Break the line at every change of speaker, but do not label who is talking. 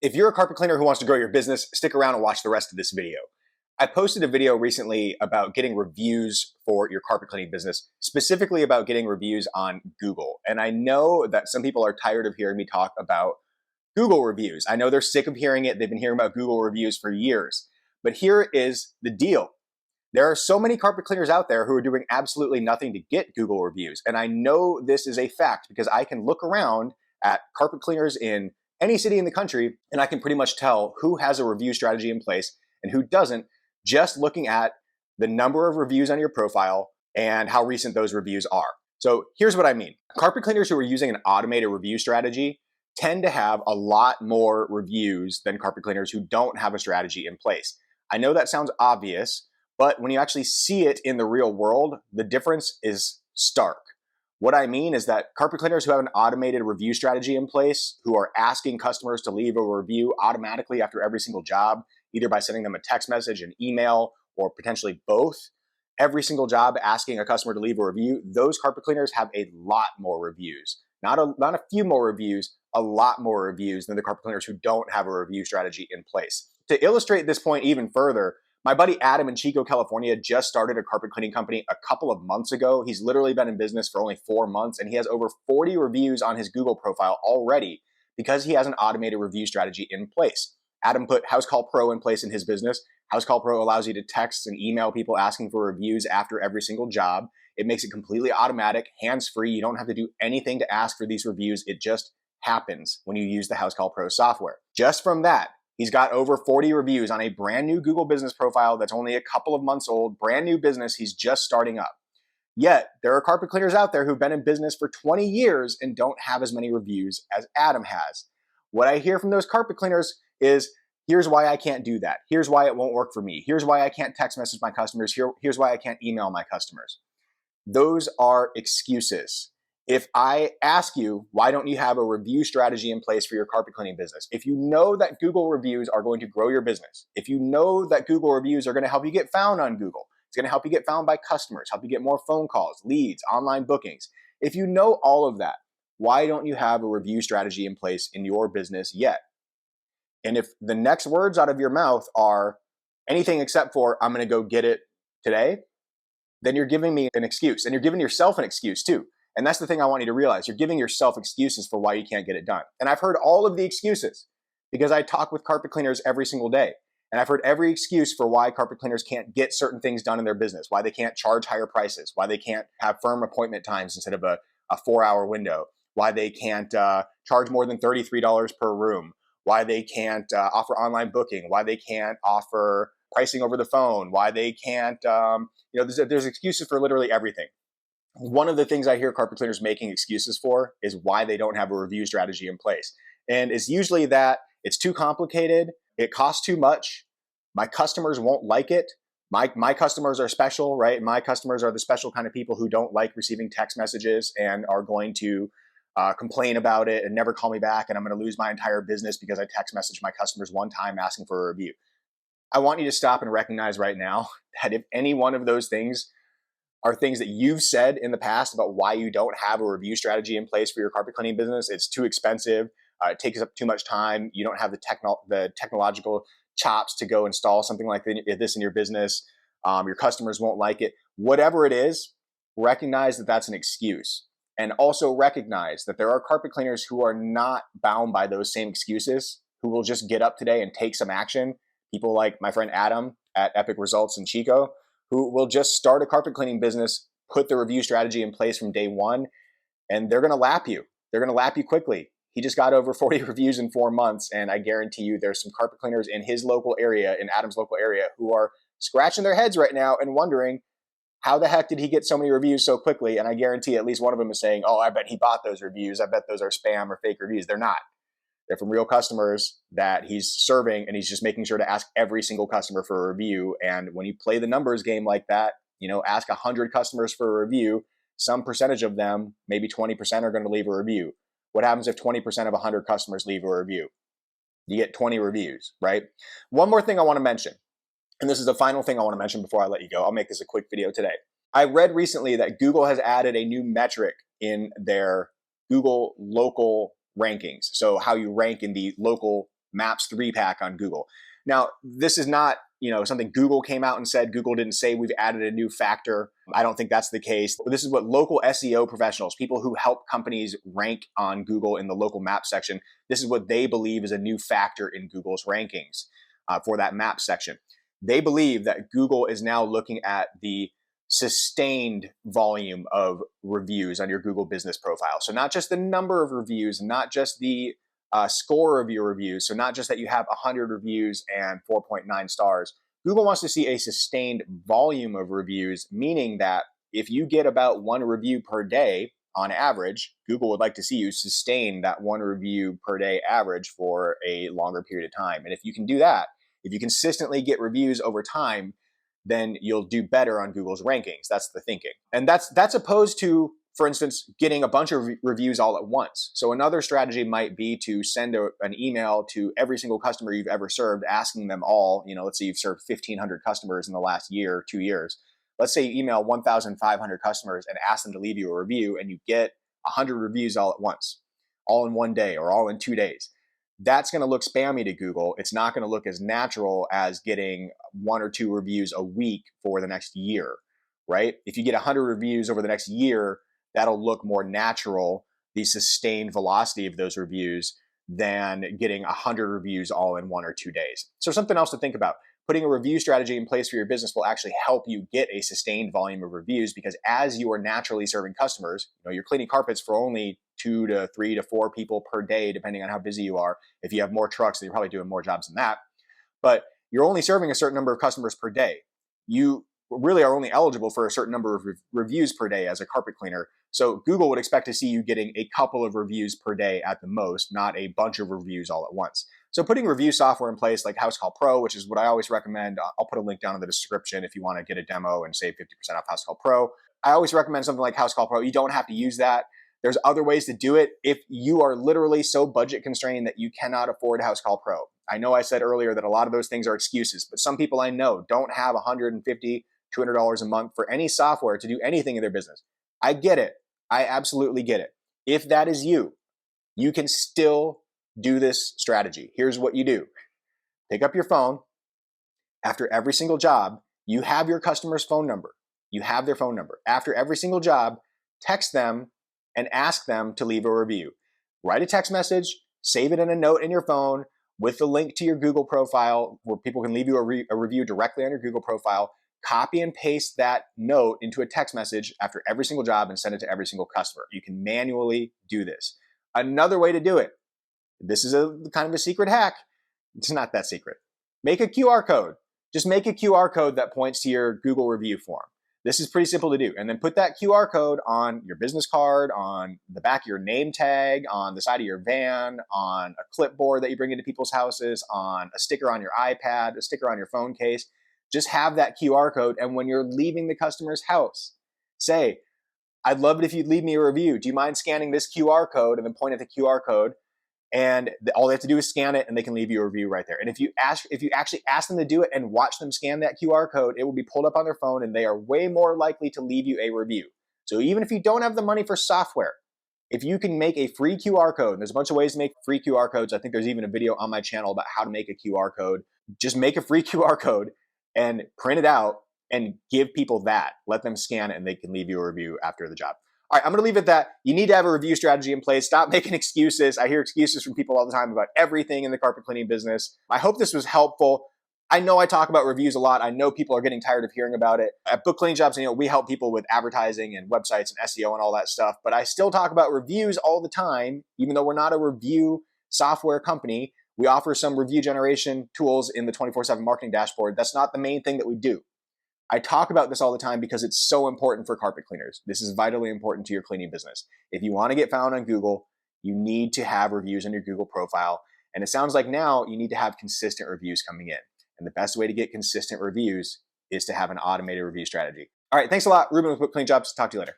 If you're a carpet cleaner who wants to grow your business, stick around and watch the rest of this video. I posted a video recently about getting reviews for your carpet cleaning business, specifically about getting reviews on Google. And I know that some people are tired of hearing me talk about Google reviews. I know they're sick of hearing it. They've been hearing about Google reviews for years. But here is the deal. There are so many carpet cleaners out there who are doing absolutely nothing to get Google reviews. And I know this is a fact because I can look around at carpet cleaners in any city in the country and I can pretty much tell who has a review strategy in place and who doesn't, just looking at the number of reviews on your profile and how recent those reviews are. So here's what I mean. Carpet cleaners who are using an automated review strategy tend to have a lot more reviews than carpet cleaners who don't have a strategy in place. I know that sounds obvious, but when you actually see it in the real world, the difference is stark. What I mean is that carpet cleaners who have an automated review strategy in place, who are asking customers to leave a review automatically after every single job, either by sending them a text message, an email, or potentially both, every single job asking a customer to leave a review, those carpet cleaners have a lot more reviews. Not a few more reviews, a lot more reviews than the carpet cleaners who don't have a review strategy in place. To illustrate this point even further, my buddy Adam in Chico, California just started a carpet cleaning company a couple of months ago. He's literally been in business for only 4 months and he has over 40 reviews on his Google profile already because he has an automated review strategy in place. Adam put House Call Pro in place in his business. House Call Pro allows you to text and email people asking for reviews after every single job. It makes it completely automatic, hands-free. You don't have to do anything to ask for these reviews. It just happens when you use the House Call Pro software. Just from that, he's got over 40 reviews on a brand new Google business profile that's only a couple of months old, brand new business he's just starting up. Yet, there are carpet cleaners out there who've been in business for 20 years and don't have as many reviews as Adam has. What I hear from those carpet cleaners is, here's why I can't do that. Here's why it won't work for me. Here's why I can't text message my customers. Here's why I can't email my customers. Those are excuses. If I ask you, why don't you have a review strategy in place for your carpet cleaning business? If you know that Google reviews are going to grow your business, if you know that Google reviews are going to help you get found on Google, it's going to help you get found by customers, help you get more phone calls, leads, online bookings. If you know all of that, why don't you have a review strategy in place in your business yet? And if the next words out of your mouth are anything except for, I'm going to go get it today, then you're giving me an excuse and you're giving yourself an excuse too. And that's the thing I want you to realize. You're giving yourself excuses for why you can't get it done. And I've heard all of the excuses because I talk with carpet cleaners every single day. And I've heard every excuse for why carpet cleaners can't get certain things done in their business, why they can't charge higher prices, why they can't have firm appointment times instead of a 4-hour window, why they can't charge more than $33 per room, why they can't offer online booking, why they can't offer pricing over the phone, why they can't, there's excuses for literally everything. One of the things I hear carpet cleaners making excuses for is why they don't have a review strategy in place. And it's usually that it's too complicated, it costs too much, my customers won't like it, my customers are special, right? My customers are the special kind of people who don't like receiving text messages and are going to complain about it and never call me back, and I'm going to lose my entire business because I text messaged my customers one time asking for a review. I want you to stop and recognize right now that if any one of those things are things that you've said in the past about why you don't have a review strategy in place for your carpet cleaning business, it's too expensive, it takes up too much time, you don't have the technological chops to go install something like this in your business, your customers won't like it, whatever it is, recognize that that's an excuse. And also recognize that there are carpet cleaners who are not bound by those same excuses, who will just get up today and take some action. People like my friend Adam at Epic Results in Chico, who will just start a carpet cleaning business, put the review strategy in place from day one, and they're going to lap you. They're going to lap you quickly. He just got over 40 reviews in 4 months, and I guarantee you there's some carpet cleaners in his local area, in Adam's local area, who are scratching their heads right now and wondering, how the heck did he get so many reviews so quickly? And I guarantee at least one of them is saying, oh, I bet he bought those reviews. I bet those are spam or fake reviews. They're not. They're from real customers that he's serving, and he's just making sure to ask every single customer for a review. And when you play the numbers game like that, ask 100 customers for a review, some percentage of them, maybe 20% are going to leave a review. What happens if 20% of 100 customers leave a review? You get 20 reviews, right? One more thing I want to mention, and this is the final thing I want to mention before I let you go. I'll make this a quick video today. I read recently that Google has added a new metric in their Google local rankings. So how you rank in the local Maps 3-pack on Google. Now, this is not, something Google came out and said. Google didn't say we've added a new factor. I don't think that's the case. This is what local SEO professionals, people who help companies rank on Google in the local map section, this is what they believe is a new factor in Google's rankings for that map section. They believe that Google is now looking at the sustained volume of reviews on your Google business profile. So not just the number of reviews, not just the score of your reviews. So not just that you have 100 reviews and 4.9 stars. Google wants to see a sustained volume of reviews, meaning that if you get about 1 review per day on average, Google would like to see you sustain that 1 review per day average for a longer period of time. And if you can do that, if you consistently get reviews over time, then you'll do better on Google's rankings. That's the thinking. And that's opposed to, for instance, getting a bunch of reviews all at once. So another strategy might be to send an email to every single customer you've ever served, asking them all, let's say you've served 1,500 customers in the last year, 2 years. Let's say you email 1,500 customers and ask them to leave you a review, and you get 100 reviews all at once, all in one day or all in 2 days. That's going to look spammy to Google. It's not going to look as natural as getting 1 or 2 reviews a week for the next year, right? If you get 100 reviews over the next year, that'll look more natural, the sustained velocity of those reviews, than getting 100 reviews all in 1 or 2 days. So something else to think about. Putting a review strategy in place for your business will actually help you get a sustained volume of reviews, because as you are naturally serving customers, you're cleaning carpets for only 2 to 3 to 4 people per day, depending on how busy you are. If you have more trucks, then you're probably doing more jobs than that. But you're only serving a certain number of customers per day. You really are only eligible for a certain number of reviews per day as a carpet cleaner. So Google would expect to see you getting a couple of reviews per day at the most, not a bunch of reviews all at once. So putting review software in place like Housecall Pro, which is what I always recommend. I'll put a link down in the description if you want to get a demo and save 50% off Housecall Pro. I always recommend something like Housecall Pro. You don't have to use that. There's other ways to do it if you are literally so budget constrained that you cannot afford Housecall Pro. I know I said earlier that a lot of those things are excuses, but some people I know don't have $150, $200 a month for any software to do anything in their business. I get it. I absolutely get it. If that is you, you can still do this strategy. Here's what you do. Pick up your phone. After every single job, you have your customer's phone number. You have their phone number. After every single job, text them and ask them to leave a review. Write a text message, save it in a note in your phone with the link to your Google profile where people can leave you a review directly on your Google profile. Copy and paste that note into a text message after every single job and send it to every single customer. You can manually do this. Another way to do it, this is a kind of a secret hack. It's not that secret. Make a QR code. Just make a QR code that points to your Google review form. This is pretty simple to do. And then put that QR code on your business card, on the back of your name tag, on the side of your van, on a clipboard that you bring into people's houses, on a sticker on your iPad, a sticker on your phone case. Just have that QR code. And when you're leaving the customer's house, say, I'd love it if you'd leave me a review. Do you mind scanning this QR code? And then point at the QR code. And all they have to do is scan it and they can leave you a review right there. And if you actually ask them to do it and watch them scan that QR code, it will be pulled up on their phone and they are way more likely to leave you a review. So even if you don't have the money for software, if you can make a free QR code, and there's a bunch of ways to make free QR codes. I think there's even a video on my channel about how to make a QR code. Just make a free QR code and print it out and give people that. Let them scan it and they can leave you a review after the job. All right, I'm going to leave it at that. You need to have a review strategy in place. Stop making excuses. I hear excuses from people all the time about everything in the carpet cleaning business. I hope this was helpful. I know I talk about reviews a lot. I know people are getting tired of hearing about it. At BookCleaningJobs, we help people with advertising and websites and SEO and all that stuff. But I still talk about reviews all the time, even though we're not a review software company. We offer some review generation tools in the 24/7 marketing dashboard. That's not the main thing that we do. I talk about this all the time because it's so important for carpet cleaners. This is vitally important to your cleaning business. If you want to get found on Google, you need to have reviews on your Google profile. And it sounds like now you need to have consistent reviews coming in. And the best way to get consistent reviews is to have an automated review strategy. All right, thanks a lot. Ruben with BookCleaningJobs. Talk to you later.